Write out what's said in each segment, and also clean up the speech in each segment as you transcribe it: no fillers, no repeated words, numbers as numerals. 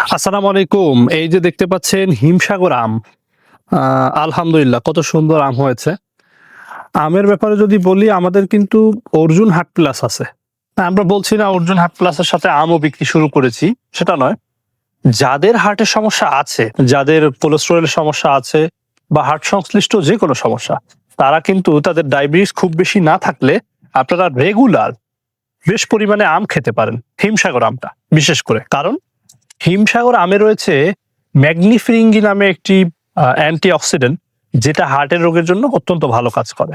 আসসালামু আলাইকুম। এই যে দেখতে পাচ্ছেন হিমসাগর আম। আলহামদুলিল্লাহ কত সুন্দর আম হয়েছে। আমের ব্যাপারে যদি বলি আমাদের কিন্তু অর্জুন হাট প্লাস আছে। আমরা বলছি না অর্জুন হাট প্লাসের সাথে আমও বিক্রি শুরু করেছি, সেটা নয়। যাদের হার্টের সমস্যা আছে, যাদের কোলেস্টেরলের সমস্যা আছে বা হার্ট সংশ্লিষ্ট যেকোনো সমস্যা, তারা কিন্তু তাদের ডায়াবেটিস খুব বেশি না থাকলে আপনারা রেগুলার বেশ পরিমাণে আম খেতে পারেন। হিমসাগর আমটা বিশেষ করে। কারণ হিমসাগর আমে রয়েছে ম্যাগনিফিরিঙ্গি নামে একটি অ্যান্টিঅক্সিডেন্ট, যেটা হার্টের রোগের জন্য অত্যন্ত ভালো কাজ করে।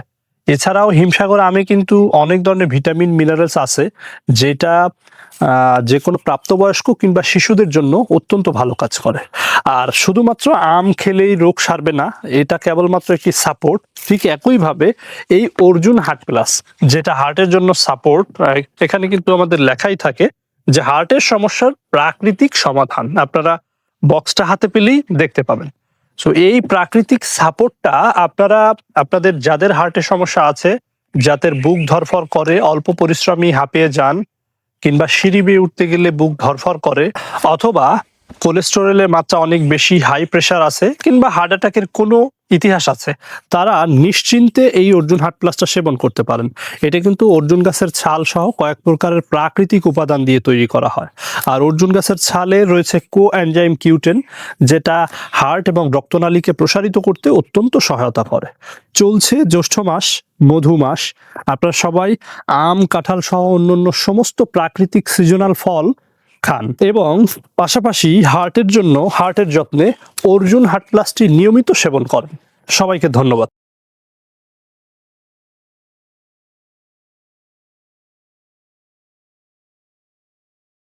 এছাড়াও হিমসাগর আমে কিন্তু অনেক ধরনের ভিটামিন মিনারেলস আছে, যেটা যে কোনো প্রাপ্তবয়স্ক কিংবা শিশুদের জন্য অত্যন্ত ভালো কাজ করে। আর শুধুমাত্র আম খেলেই রোগ সারবে না, এটা কেবলমাত্র একটি সাপোর্ট। ঠিক একইভাবে এই অর্জুন হার্ট প্লাস, যেটা হার্টের জন্য সাপোর্ট, এখানে কিন্তু আমাদের লেখাই থাকে যে হার্টের সমস্যার প্রাকৃতিক সমাধান। আপনারা বক্সটা হাতে পেলেই দেখতে পাবেন। সো এই প্রাকৃতিক সাপোর্টটা আপনারা আপনাদের যাদের হার্টের সমস্যা আছে, যাদের বুক ধড়ফড় করে, অল্প পরিশ্রমী হাঁপিয়ে যান, কিংবা সিঁড়ি বেয়ে উঠতে গেলে বুক ধড়ফড় করে, অথবা কোলেস্টেরলের মাত্রা অনেক বেশি, হাই প্রেশার আছে, কিংবা হার্ট অ্যাটাকের কোনো ইতিহাস আছে, তারা নিশ্চিন্তে এই অর্জুন হার্ট প্লাসটা সেবন করতে পারেন। এটা কিন্তু অর্জুন গাছের ছাল সহ কয়েক প্রকারের প্রাকৃতিক উপাদান দিয়ে তৈরি করা হয়। আর অর্জুন গাছের ছালে রয়েছে কোএনজাইম কিউটেন, যেটা হার্ট এবং রক্তনালীকে প্রসারিত করতে অত্যন্ত সহায়তা করে। চলছে জ্যৈষ্ঠ মাস, মধু মাস। আপনারা সবাই আম, কাঁঠাল সহ অন্যান্য সমস্ত প্রাকৃতিক সিজনাল ফল খান এবং পাশাপাশি হার্টের জন্য, হার্টের যত্নে অর্জুন হার্ট প্লাসটি নিয়মিত সেবন করেন। সবাইকে ধন্যবাদ।